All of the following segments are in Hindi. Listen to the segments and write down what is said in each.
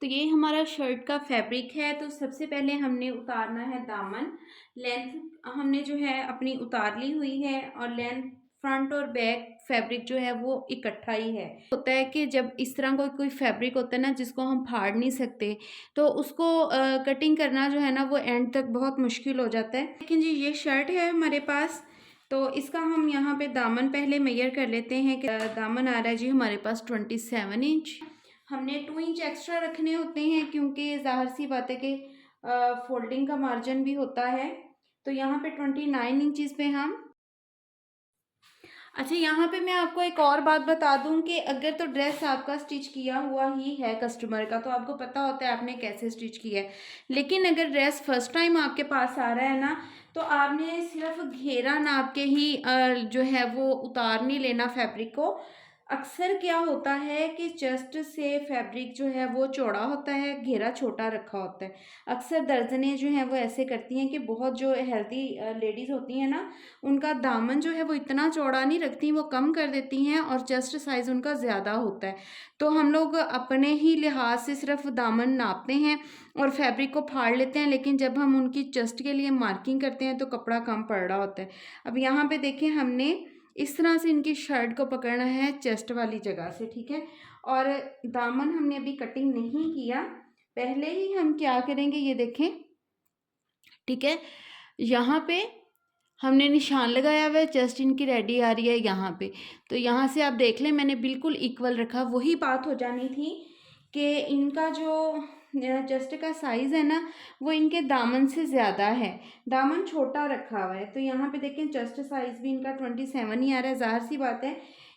तो ये हमारा शर्ट का फैब्रिक है। तो सबसे पहले हमने उतारना है दामन। लेंथ हमने जो है अपनी उतार ली हुई है और लेंथ फ्रंट और बैक फैब्रिक जो है वो इकट्ठा ही है। होता है कि जब इस तरह का कोई फैब्रिक होता है ना जिसको हम फाड़ नहीं सकते, तो उसको कटिंग करना जो है ना वो एंड तक बहुत मुश्किल हो जाता है। लेकिन जी ये शर्ट है हमारे पास, तो इसका हम यहाँ पे दामन पहले मेजर कर लेते हैं कि दामन आ रहा है जी हमारे पास 27 इंच। हमने 2 इंच एक्स्ट्रा रखने होते हैं क्योंकि ज़ाहिर सी बात है कि फोल्डिंग का मार्जिन भी होता है। तो यहाँ पे 29 इंचज़ पे हम। अच्छा, यहाँ पे मैं आपको एक और बात बता दूं कि अगर तो ड्रेस आपका स्टिच किया हुआ ही है कस्टमर का, तो आपको पता होता है आपने कैसे स्टिच किया है। लेकिन अगर ड्रेस फर्स्ट टाइम आपके पास आ रहा है ना, तो आपने सिर्फ घेरा नाप के ही जो है वो उतार नहीं लेना फैब्रिक को। अक्सर क्या होता है कि चेस्ट से फैब्रिक जो है वो चौड़ा होता है, घेरा छोटा रखा होता है। अक्सर दर्जनें जो हैं वो ऐसे करती हैं कि बहुत जो हेल्दी लेडीज़ होती हैं ना, उनका दामन जो है वो इतना चौड़ा नहीं रखती, वो कम कर देती हैं और चेस्ट साइज़ उनका ज़्यादा होता है। तो हम लोग अपने ही लिहाज से सिर्फ दामन नापते हैं और फैब्रिक को फाड़ लेते हैं, लेकिन जब हम उनकी चेस्ट के लिए मार्किंग करते हैं तो कपड़ा कम पड़ रहा होता है। अब यहाँ पे देखें, हमने इस तरह से इनकी शर्ट को पकड़ना है चेस्ट वाली जगह से, ठीक है। और दामन हमने अभी कटिंग नहीं किया, पहले ही हम क्या करेंगे ये देखें, ठीक है। यहाँ पे हमने निशान लगाया हुआ है, चेस्ट इनकी रेडी आ रही है यहाँ पे। तो यहाँ से आप देख लें, मैंने बिल्कुल इक्वल रखा। वही बात हो जानी थी कि इनका जो चेस्ट का साइज़ है ना वो इनके दामन से ज़्यादा है, दामन छोटा रखा हुआ है। तो यहाँ पे देखें चेस्ट साइज़ भी इनका 27 ही आ रहा है। ज़ाहिर सी बात है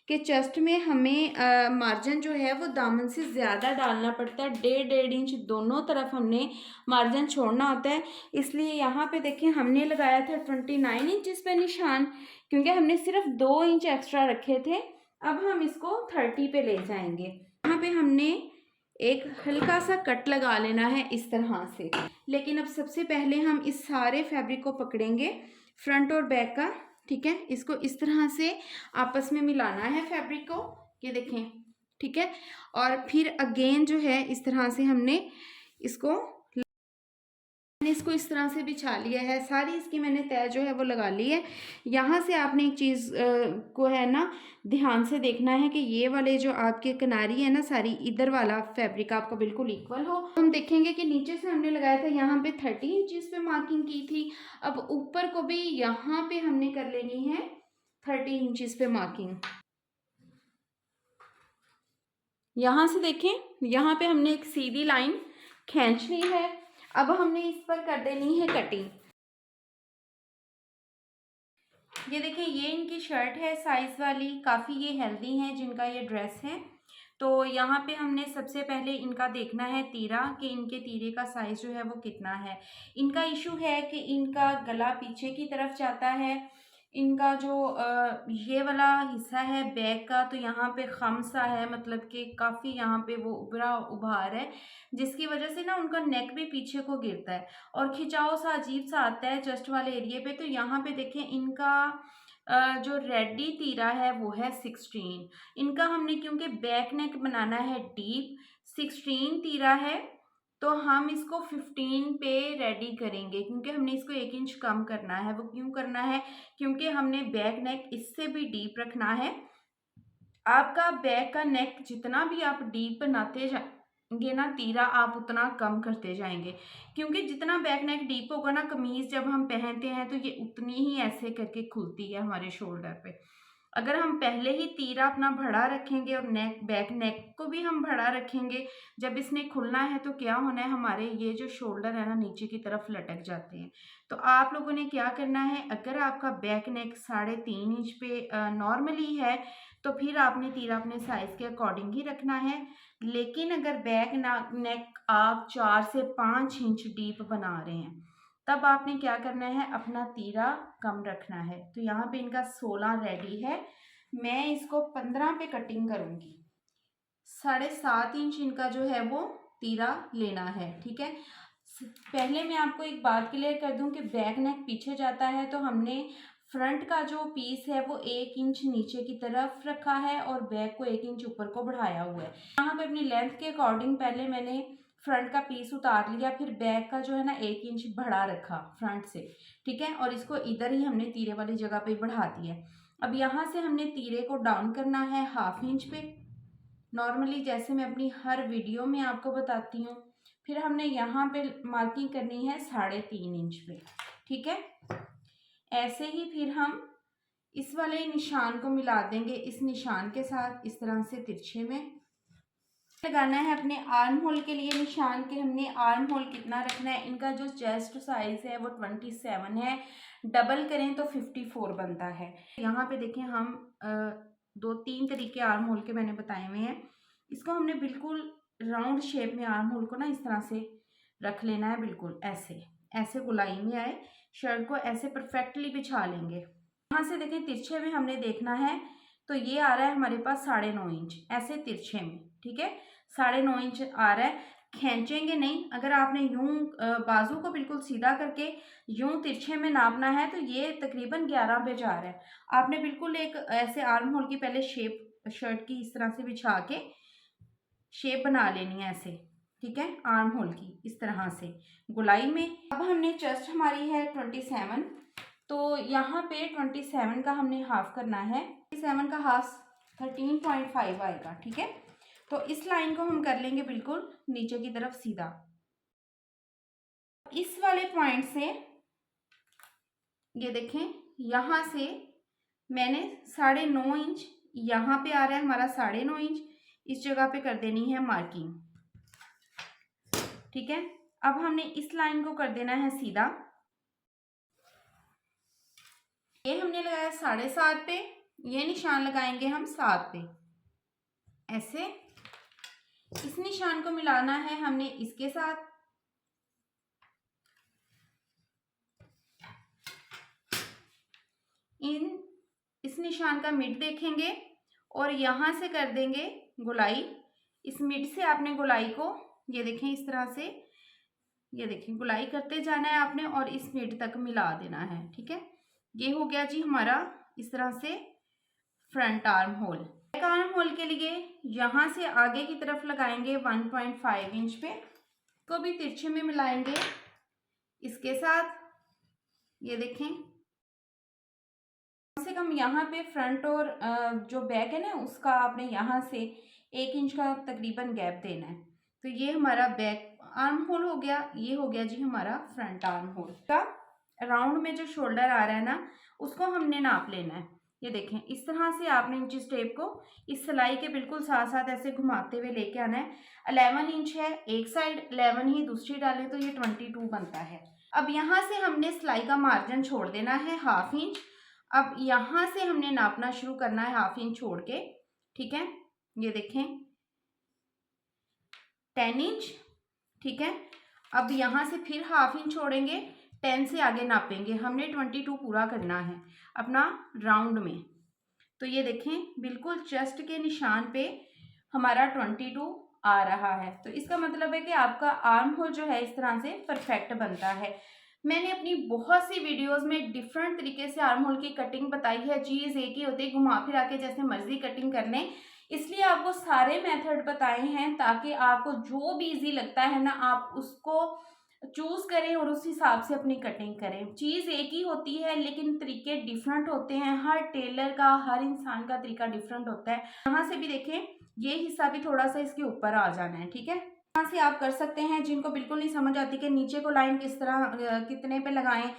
कि चेस्ट में हमें मार्जिन जो है वो दामन से ज़्यादा डालना पड़ता है। 1.5 दोनों तरफ हमने मार्जिन छोड़ना होता है। इसलिए यहाँ पे देखें हमने लगाया था 29 इंचज़ पे निशान, क्योंकि हमने सिर्फ 2 इंच एक्स्ट्रा रखे थे। अब हम इसको 30 पे ले जाएंगे। यहाँ पे हमने एक हल्का सा कट लगा लेना है इस तरह से। लेकिन अब सबसे पहले हम इस सारे फैब्रिक को पकड़ेंगे, फ्रंट और बैक का, ठीक है। इसको इस तरह से आपस में मिलाना है फैब्रिक को, ये देखें, ठीक है। और फिर अगेन जो है इस तरह से हमने इसको इस तरह से बिछा लिया है। सारी इसकी मैंने तय जो है वो लगा ली है। यहाँ से आपने एक चीज़ को है ना ध्यान से देखना है कि ये वाले जो आपके किनारी है ना सारी, इधर वाला फैब्रिक आपका बिल्कुल इक्वल हो। हम देखेंगे कि नीचे से हमने लगाया था यहाँ पे 30 इंचज़ पे मार्किंग की थी। अब ऊपर को भी यहाँ पे हमने कर लेनी है 30 इंचज़ पे मार्किंग। यहाँ से देखें, यहाँ पे हमने एक सीधी लाइन खींच ली है। अब हमने इस पर कर देनी है कटिंग। ये देखिए, ये इनकी शर्ट है साइज वाली, काफ़ी ये हेल्दी हैं जिनका ये ड्रेस है। तो यहाँ पे हमने सबसे पहले इनका देखना है तीरा, कि इनके तीरे का साइज जो है वो कितना है। इनका इशू है कि इनका गला पीछे की तरफ जाता है। इनका जो ये वाला हिस्सा है बैक का, तो यहाँ पे खम सा है, मतलब कि काफ़ी यहाँ पे वो उभरा उभार है, जिसकी वजह से ना उनका नेक भी पीछे को गिरता है और खिंचाव सा अजीब सा आता है चेस्ट वाले एरिए पे। तो यहाँ पे देखें, इनका जो रेडी तीरा है वो है 16। इनका हमने क्योंकि बैक नेक बनाना है डीप, 16 तीरा है, तो हम इसको 15 पे रेडी करेंगे, क्योंकि हमने इसको 1 इंच कम करना है। वो क्यों करना है? क्योंकि हमने बैक नेक इससे भी डीप रखना है। आपका बैक का नेक जितना भी आप डीप बनाते जाएंगे ना तीरा, आप उतना कम करते जाएंगे, क्योंकि जितना बैक नेक डीप होगा ना, कमीज जब हम पहनते हैं तो ये उतनी ही ऐसे करके खुलती है हमारे शोल्डर पे। अगर हम पहले ही तीरा अपना भरा रखेंगे और नेक, बैक नेक को भी हम भरा रखेंगे, जब इसने खुलना है तो क्या होना है, हमारे ये जो शोल्डर है ना नीचे की तरफ लटक जाते हैं। तो आप लोगों ने क्या करना है, अगर आपका बैक नेक 3.5 इंच पे नॉर्मली है, तो फिर आपने तीरा अपने साइज के अकॉर्डिंग ही रखना है। लेकिन अगर बैक नेक आप 4 से 5 इंच डीप बना रहे हैं, तब आपने क्या करना है, अपना तीरा कम रखना है। तो यहाँ पे इनका 16 रेडी है, मैं इसको 15 पे कटिंग करूँगी। 7.5 इंच इनका जो है वो तीरा लेना है, ठीक है। पहले मैं आपको एक बात क्लियर कर दूं कि बैक नेक पीछे जाता है, तो हमने फ्रंट का जो पीस है वो 1 इंच नीचे की तरफ रखा है और बैक को 1 इंच ऊपर को बढ़ाया हुआ है। यहाँ पे अपनी लेंथ के अकॉर्डिंग पहले मैंने फ्रंट का पीस उतार लिया, फिर बैक का जो है ना 1 इंच बढ़ा रखा फ्रंट से, ठीक है, और इसको इधर ही हमने तीरे वाली जगह पे बढ़ा दिया। अब यहाँ से हमने तीरे को डाउन करना है 1/2 इंच पे, नॉर्मली जैसे मैं अपनी हर वीडियो में आपको बताती हूँ। फिर हमने यहाँ पे मार्किंग करनी है 3.5 इंच पे, ठीक है। ऐसे ही फिर हम इस वाले निशान को मिला देंगे इस निशान के साथ, इस तरह से तिरछे में लगाना है। अपने आर्म होल के लिए निशान के हमने आर्म होल कितना रखना है, इनका जो चेस्ट साइज है वो 27 है, डबल करें तो 54 बनता है। यहाँ पे देखें हम 2-3 तरीके आर्म होल के मैंने बताए हुए हैं। इसको हमने बिल्कुल राउंड शेप में आर्म होल को ना इस तरह से रख लेना है, बिल्कुल ऐसे ऐसे गोलाई में आए, शर्ट को ऐसे परफेक्टली बिछा लेंगे। यहाँ से देखें तिरछे में हमने देखना है, तो ये आ रहा है हमारे पास 9.5 इंच ऐसे तिरछे में, ठीक है, 9.5 इंच आ रहा है। खींचेंगे नहीं, अगर आपने यूं बाजू को बिल्कुल सीधा करके यूं तिरछे में नापना है तो ये तकरीबन 11 पे जा रहा है। आपने बिल्कुल एक ऐसे आर्म होल की पहले शेप शर्ट की इस तरह से बिछा के शेप बना लेनी है ऐसे, ठीक है, आर्म होल की इस तरह से गोलाई में। अब हमने चेस्ट हमारी है 27, तो यहाँ पे 27 का हमने हाफ करना है, 27 का हाफ 13.5 आएगा, ठीक है। तो इस लाइन को हम कर लेंगे बिल्कुल नीचे की तरफ सीधा। इस वाले पॉइंट से ये देखें, यहाँ से मैंने 9.5 इंच, यहाँ पे आ रहा है हमारा 9.5 इंच, इस जगह पे कर देनी है मार्किंग, ठीक है। अब हमने इस लाइन को कर देना है सीधा। ये हमने लगाया 7.5 पे, ये निशान लगाएंगे हम 7 पे, ऐसे इस निशान को मिलाना है हमने इसके साथ। इस निशान का मिड देखेंगे और यहाँ से कर देंगे गोलाई। इस मिड से आपने गोलाई को ये देखें इस तरह से, ये देखें गोलाई करते जाना है आपने और इस मिड तक मिला देना है, ठीक है। ये हो गया जी हमारा इस तरह से front arm hole. Back arm hole के लिए यहाँ से आगे की तरफ लगाएंगे 1.5 इंच पे, को भी तिरछे में मिलाएंगे इसके साथ। ये देखें कम से कम यहाँ पे फ्रंट और जो बैक है ना उसका आपने यहाँ से 1 इंच का तकरीबन गैप देना है। तो ये हमारा बैक आर्म होल हो गया, ये हो गया जी हमारा फ्रंट आर्म होल का। राउंड में जो शोल्डर आ रहा है ना उसको हमने नाप लेना है। ये देखें इस तरह से आपने जिस टेप को इस सिलाई के बिल्कुल साथ साथ ऐसे घुमाते हुए लेके आना है। 11 इंच है एक साइड, 11 ही दूसरी डालें तो ये 22 बनता है। अब यहाँ से हमने सिलाई का मार्जिन छोड़ देना है 1/2 इंच। अब यहाँ से हमने नापना शुरू करना है 1/2 इंच छोड़ के, ठीक है। ये देखें 10 इंच, ठीक है। अब यहाँ से फिर 1/2 इंच छोड़ेंगे, 10 से आगे नापेंगे, हमने 22 पूरा करना है अपना राउंड में। तो ये देखें बिल्कुल चेस्ट के निशान पे हमारा 22 आ रहा है। तो इसका मतलब है कि आपका आर्म होल जो है इस तरह से परफेक्ट बनता है। मैंने अपनी बहुत सी वीडियोस में डिफरेंट तरीके से आर्म होल की कटिंग बताई है, चीज़ एक ही होती है, घुमा फिरा के जैसे मर्जी कटिंग कर लें। इसलिए आपको सारे मेथड बताए हैं ताकि आपको जो भी इजी लगता है ना आप उसको चूज करें और उस हिसाब से अपनी कटिंग करें। चीज़ एक ही होती है लेकिन तरीके डिफरेंट होते हैं, हर टेलर का हर इंसान का तरीका डिफरेंट होता है। यहाँ से भी देखें ये हिस्सा भी थोड़ा सा इसके ऊपर आ जाना है, ठीक है। यहाँ से आप कर सकते हैं, जिनको बिल्कुल नहीं समझ आती कि नीचे को लाइन किस तरह कितने पे लगाएं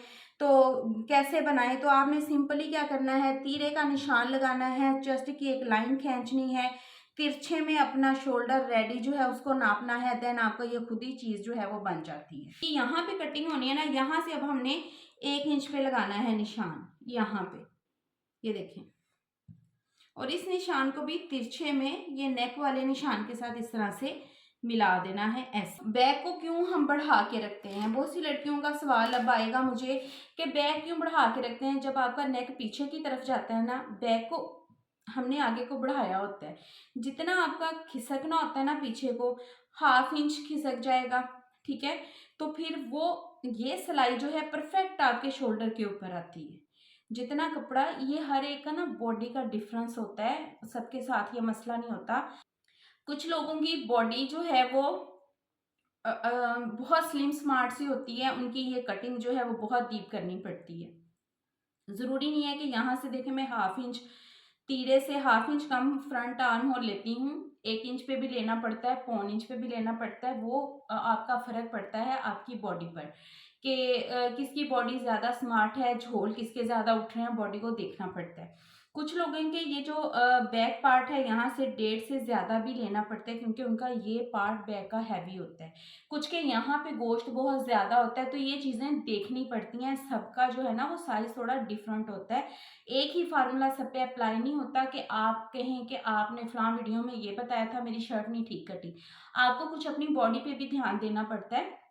तो कैसे बनाएं, तो आपने सिंपली क्या करना है, तीरे का निशान लगाना है, चेस्ट की एक लाइन खींचनी है, तिरछे में अपना शोल्डर रेडी जो है उसको नापना है, देन आपका ये खुद ही चीज़ जो है वो बन जाती है। कि यहाँ पे कटिंग होनी है ना, यहाँ से अब हमने 1 इंच पे लगाना है निशान यहाँ पे, ये देखें, और इस निशान को भी तिरछे में ये नेक वाले निशान के साथ इस तरह से मिला देना है ऐसे। बैक को क्यों हम बढ़ा के रखते हैं, बहुत सी लड़कियों का सवाल अब आएगा मुझे कि बैक क्यों बढ़ा के रखते हैं। जब आपका नेक पीछे की तरफ जाता है ना, बैक को हमने आगे को बढ़ाया होता है, जितना आपका खिसकना होता है ना पीछे को 1/2 इंच खिसक जाएगा, ठीक है। तो फिर वो ये सिलाई जो है परफेक्ट आपके शोल्डर के ऊपर आती है। जितना कपड़ा, ये हर एक का ना बॉडी का डिफरेंस होता है, सबके साथ ये मसला नहीं होता। कुछ लोगों की बॉडी जो है वो बहुत स्लिम स्मार्ट सी होती है, उनकी ये कटिंग जो है वो बहुत डीप करनी पड़ती है। ज़रूरी नहीं है कि यहाँ से देखें मैं हाफ इंच, तीरे से हाफ इंच कम फ्रंट आर्म होल लेती हूँ, 1 इंच पे भी लेना पड़ता है, पौन इंच पे भी लेना पड़ता है। वो आपका फ़र्क पड़ता है आपकी बॉडी पर कि किसकी बॉडी ज़्यादा स्मार्ट है, झोल किसके ज़्यादा उठ रहे हैं, बॉडी को देखना पड़ता है। कुछ लोगों के ये जो बैक पार्ट है यहाँ से 1.5 से ज़्यादा भी लेना पड़ता है, क्योंकि उनका ये पार्ट बैक का हैवी होता है। कुछ के यहाँ पे गोश्त बहुत ज़्यादा होता है, तो ये चीज़ें देखनी पड़ती हैं। सबका जो है ना वो साइज़ थोड़ा डिफरेंट होता है। एक ही फार्मूला सब पे अप्लाई नहीं होता कि आप कहें कि आपने फलां वीडियो में ये बताया था, मेरी शर्ट नहीं ठीक कटी। आपको कुछ अपनी बॉडी पे भी ध्यान देना पड़ता है।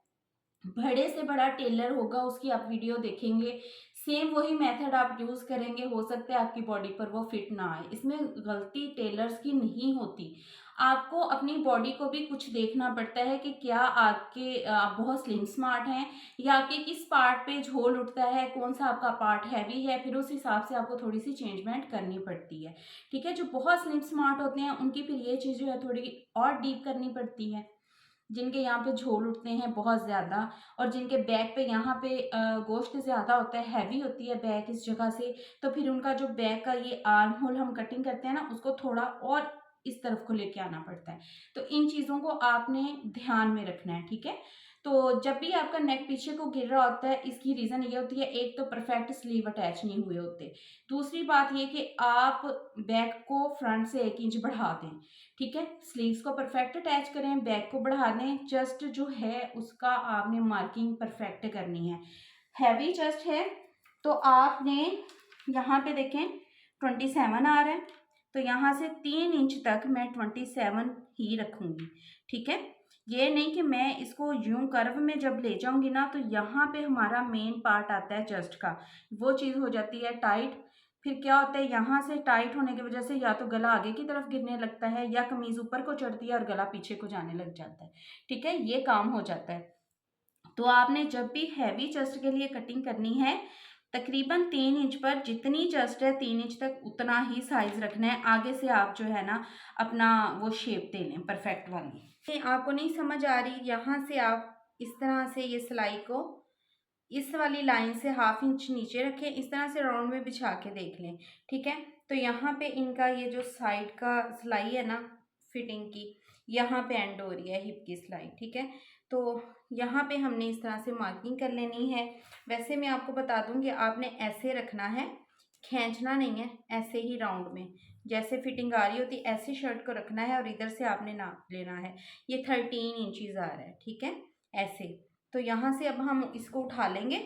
बड़े से बड़ा टेलर होगा, उसकी आप वीडियो देखेंगे, सेम वही मेथड आप यूज़ करेंगे, हो सकता है आपकी बॉडी पर वो फिट ना आए। इसमें गलती टेलर्स की नहीं होती। आपको अपनी बॉडी को भी कुछ देखना पड़ता है कि क्या आपके आप बहुत स्लिम स्मार्ट हैं, या आपके किस पार्ट पे झोल उठता है, कौन-सा आपका पार्ट हैवी है, फिर उस हिसाब से आपको थोड़ी-सी चेंजमेंट करनी पड़ती है। ठीक है? जो बहुत स्लिम स्मार्ट होते हैं, उनकी फिर ये चीज़ जो है थोड़ी और डीप करनी पड़ती है। जिनके यहाँ पे झोल उठते हैं बहुत ज़्यादा, और जिनके बैक पे यहाँ पे गोश्त ज़्यादा होता है, हैवी होती है बैक इस जगह से, तो फिर उनका जो बैक का ये आर्म होल हम कटिंग करते हैं ना, उसको थोड़ा और इस तरफ को लेके आना पड़ता है। तो इन चीज़ों को आपने ध्यान में रखना है, ठीक है? तो जब भी आपका नेक पीछे को गिर रहा होता है, इसकी रीज़न ये होती है, एक तो परफेक्ट स्लीव अटैच नहीं हुए होते। दूसरी बात ये कि आप बैक को फ्रंट से 1 इंच बढ़ा दें। ठीक है, स्लीव्स को परफेक्ट अटैच करें, बैक को बढ़ा दें, चेस्ट जो है उसका आपने मार्किंग परफेक्ट करनी है। हैवी चेस्ट है तो आपने यहाँ पे देखें 27 आ रहा है, तो यहाँ से 3 इंच तक मैं 27 ही रखूँगी। ठीक है, ये नहीं कि मैं इसको यूं कर्व में जब ले जाऊंगी ना, तो यहाँ पे हमारा मेन पार्ट आता है चेस्ट का, वो चीज़ हो जाती है टाइट। फिर क्या होता है, यहाँ से टाइट होने की वजह से या तो गला आगे की तरफ गिरने लगता है, या कमीज ऊपर को चढ़ती है और गला पीछे को जाने लग जाता है। ठीक है, ये काम हो जाता है। तो आपने जब भी हैवी चेस्ट के लिए कटिंग करनी है, तकरीबन 3 इंच पर, जितनी चेस्ट है 3 इंच तक उतना ही साइज रखना है। आगे से आप जो है ना अपना वो शेप दे लें परफेक्ट वाली। आपको नहीं समझ आ रही, यहाँ से आप इस तरह से ये सिलाई को इस वाली लाइन से हाफ इंच नीचे रखें, इस तरह से राउंड में बिछा के देख लें। ठीक है, तो यहाँ पे इनका ये जो साइड का सिलाई है ना फिटिंग की, यहाँ पे एंड हो रही है हिप की सिलाई। ठीक है, तो यहाँ पे हमने इस तरह से मार्किंग कर लेनी है। वैसे मैं आपको बता दूँ कि आपने ऐसे रखना है, खींचना नहीं है, ऐसे ही राउंड में जैसे फिटिंग आ रही होती ऐसे शर्ट को रखना है, और इधर से आपने नाप लेना है। ये 13 इंचज़ आ रहा है। ठीक है, ऐसे। तो यहाँ से अब हम इसको उठा लेंगे,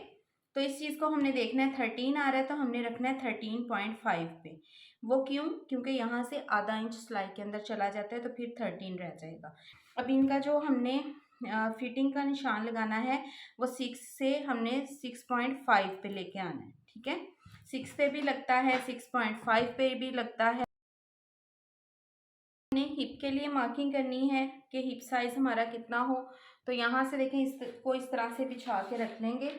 तो इस चीज़ को हमने देखना है 13 आ रहा है, तो हमने रखना है 13.5 पे। वो क्यों? क्योंकि यहाँ से आधा इंच सिलाई के अंदर चला जाता है, तो फिर 13 रह जाएगा। अब इनका जो हमने फिटिंग का निशान लगाना है, वो 6 से हमने 6.5 पे लेके आना है। ठीक है, 6 पे भी लगता है, 6.5 पे भी लगता है। हमने हिप के लिए मार्किंग करनी है कि हिप साइज़ हमारा कितना हो, तो यहाँ से देखें इसको इस तरह से बिछा के रख लेंगे,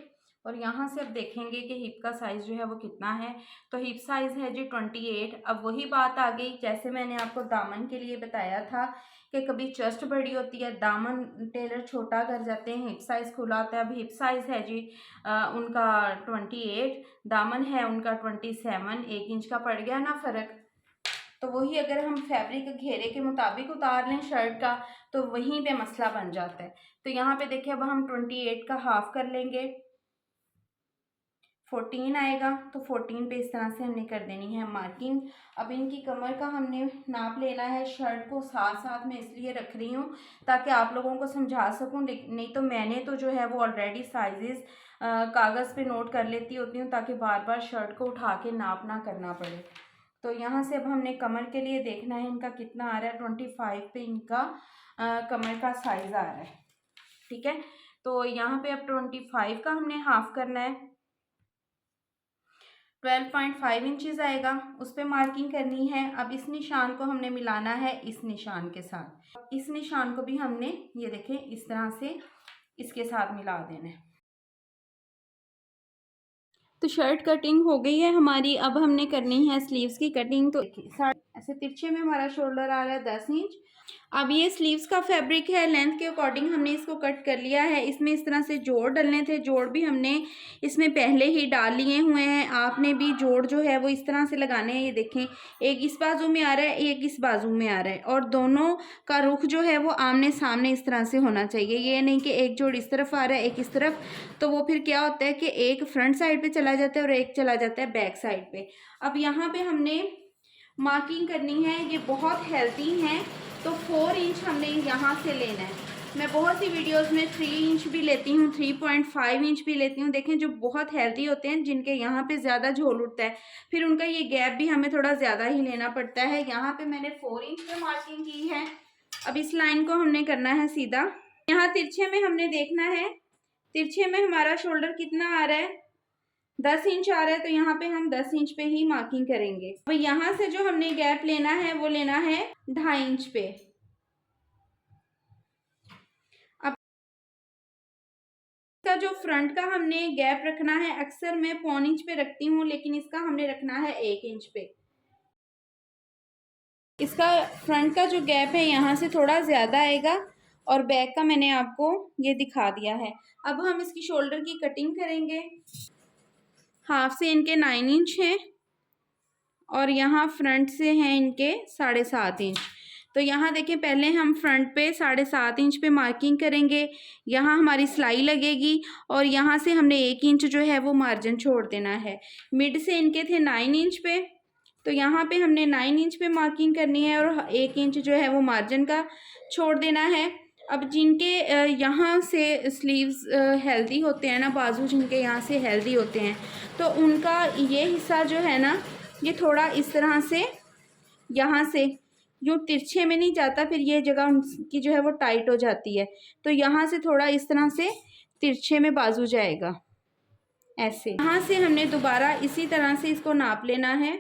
और यहाँ से अब देखेंगे कि हिप का साइज़ जो है वो कितना है। तो हिप साइज़ है जी 28। अब वही बात आ गई, जैसे मैंने आपको दामन के लिए बताया था कि कभी चेस्ट बड़ी होती है, दामन टेलर छोटा कर जाते हैं, हिप साइज़ खुला होता है। अब हिप साइज़ है जी उनका 28, दामन है उनका 27, 1 इंच का पड़ गया ना फ़र्क। तो वही अगर हम फैब्रिक घेरे के मुताबिक उतार लें शर्ट का, तो वहीं पे मसला बन जाता है। तो यहाँ पे देखिए अब हम 28 का हाफ कर लेंगे, 14 आएगा, तो 14 पे इस तरह से हमने कर देनी है मार्किंग। अब इनकी कमर का हमने नाप लेना है। शर्ट को साथ साथ में इसलिए रख रही हूँ ताकि आप लोगों को समझा सकूँ, नहीं तो मैंने तो जो है वो ऑलरेडी साइजेस कागज़ पे नोट कर लेती होती हूँ, ताकि बार बार शर्ट को उठा के नाप ना करना पड़े। तो यहाँ से अब हमने कमर के लिए देखना है इनका कितना आ रहा है। 25 पे इनका कमर का साइज़ आ रहा है। ठीक है, तो यहाँ पे अब 25 का हमने हाफ करना है, 12.5 इंचज़ आएगा, उस पर मार्किंग करनी है। अब इस निशान को हमने मिलाना है इस निशान के साथ। इस निशान को भी हमने ये देखें इस तरह से इसके साथ मिला देना है। तो शर्ट कटिंग हो गई है हमारी। अब हमने करनी है स्लीव्स की कटिंग। तो ऐसे तिरछे में हमारा शोल्डर आ रहा है 10 इंच। अब ये स्लीव्स का फैब्रिक है, लेंथ के अकॉर्डिंग हमने इसको कट कर लिया है। इसमें इस तरह से जोड़ डलने थे, जोड़ भी हमने इसमें पहले ही डाल लिए हुए हैं। आपने भी जोड़ जो है वो इस तरह से लगाने हैं। ये देखें, एक इस बाजू में आ रहा है, एक इस बाजू में आ रहा है, और दोनों का रुख जो है वो आमने सामने इस तरह से होना चाहिए। ये नहीं कि एक जोड़ इस तरफ आ रहा है, एक इस तरफ, तो वो फिर क्या होता है कि एक फ्रंट साइड पे चला जाता है और एक चला जाता है बैक साइड पे। अब यहाँ पे हमने मार्किंग करनी है। ये बहुत हेल्दी हैं, तो 4 इंच हमने यहाँ से लेना है। मैं बहुत सी वीडियोस में 3 इंच भी लेती हूँ, 3.5 इंच भी लेती हूँ। देखें, जो बहुत हेल्दी होते हैं, जिनके यहाँ पे ज़्यादा झोल उठता है, फिर उनका ये गैप भी हमें थोड़ा ज़्यादा ही लेना पड़ता है। यहाँ पे मैंने 4 इंच पे मार्किंग की है। अब इस लाइन को हमने करना है सीधा। यहाँ तिरछे में हमने देखना है, तिरछे में हमारा शोल्डर कितना आ रहा है, 10 इंच आ रहा है, तो यहाँ पे हम 10 इंच पे ही मार्किंग करेंगे। अब यहाँ से जो हमने गैप लेना है वो लेना है 2.5 इंच पे। अब इसका जो फ्रंट का हमने गैप रखना है, अक्सर मैं 1.25 इंच पे रखती हूँ, लेकिन इसका हमने रखना है 1 इंच पे। इसका फ्रंट का जो गैप है यहाँ से थोड़ा ज़्यादा आएगा, और बैक का मैंने आपको ये दिखा दिया है। अब हम इसकी शोल्डर की कटिंग करेंगे। हाफ से इनके 9 इंच हैं, और यहाँ फ्रंट से हैं इनके 7.5 इंच। तो यहाँ देखें, पहले हम फ्रंट पे 7.5 इंच पे मार्किंग करेंगे। यहाँ हमारी सिलाई लगेगी, और यहाँ से हमने 1 इंच जो है वो मार्जिन छोड़ देना है। मिड से इनके थे 9 इंच पे, तो यहाँ पे हमने 9 इंच पे मार्किंग करनी है, और 1 इंच जो है वो मार्जिन का छोड़ देना है। अब जिनके यहाँ से स्लीव्स हेल्दी होते हैं ना, बाजू जिनके यहाँ से हेल्दी होते हैं, तो उनका ये हिस्सा जो है ना, ये थोड़ा इस तरह से यहाँ से जो तिरछे में नहीं जाता, फिर ये जगह उनकी जो है वो टाइट हो जाती है। तो यहाँ से थोड़ा इस तरह से तिरछे में बाजू जाएगा, ऐसे। यहाँ से हमने दोबारा इसी तरह से इसको नाप लेना है।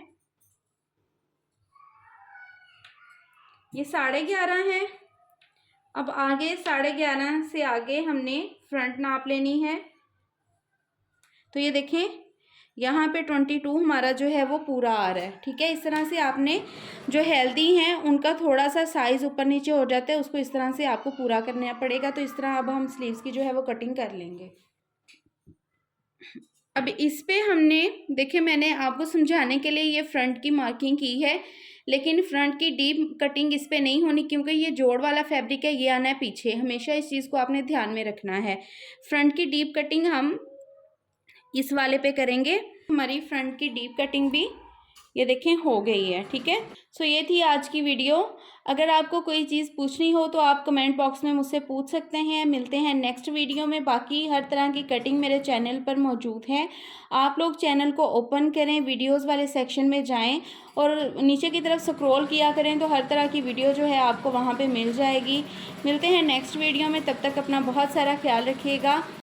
ये 11.5 है। अब आगे 11.5 से आगे हमने फ्रंट नाप लेनी है। तो ये देखें, यहाँ पे 22 हमारा जो है वो पूरा आ रहा है। ठीक है, इस तरह से आपने, जो हेल्दी हैं उनका थोड़ा सा साइज़ ऊपर नीचे हो जाता है, उसको इस तरह से आपको पूरा करना पड़ेगा। तो इस तरह अब हम स्लीव्स की जो है वो कटिंग कर लेंगे। अब इस पे हमने, देखिए, मैंने आपको समझाने के लिए ये फ्रंट की मार्किंग की है, लेकिन फ्रंट की डीप कटिंग इस पे नहीं होनी, क्योंकि ये जोड़ वाला फैब्रिक है, ये आना है पीछे। हमेशा इस चीज़ को आपने ध्यान में रखना है। फ्रंट की डीप कटिंग हम इस वाले पे करेंगे। हमारी फ्रंट की डीप कटिंग भी ये देखें हो गई है। ठीक है, सो ये थी आज की वीडियो। अगर आपको कोई चीज़ पूछनी हो तो आप कमेंट बॉक्स में मुझसे पूछ सकते हैं। मिलते हैं नेक्स्ट वीडियो में। बाकी हर तरह की कटिंग मेरे चैनल पर मौजूद है। आप लोग चैनल को ओपन करें, वीडियोस वाले सेक्शन में जाएं, और नीचे की तरफ स्क्रॉल किया करें, तो हर तरह की वीडियो जो है आपको वहाँ पर मिल जाएगी। मिलते हैं नेक्स्ट वीडियो में, तब तक अपना बहुत सारा ख्याल रखिएगा।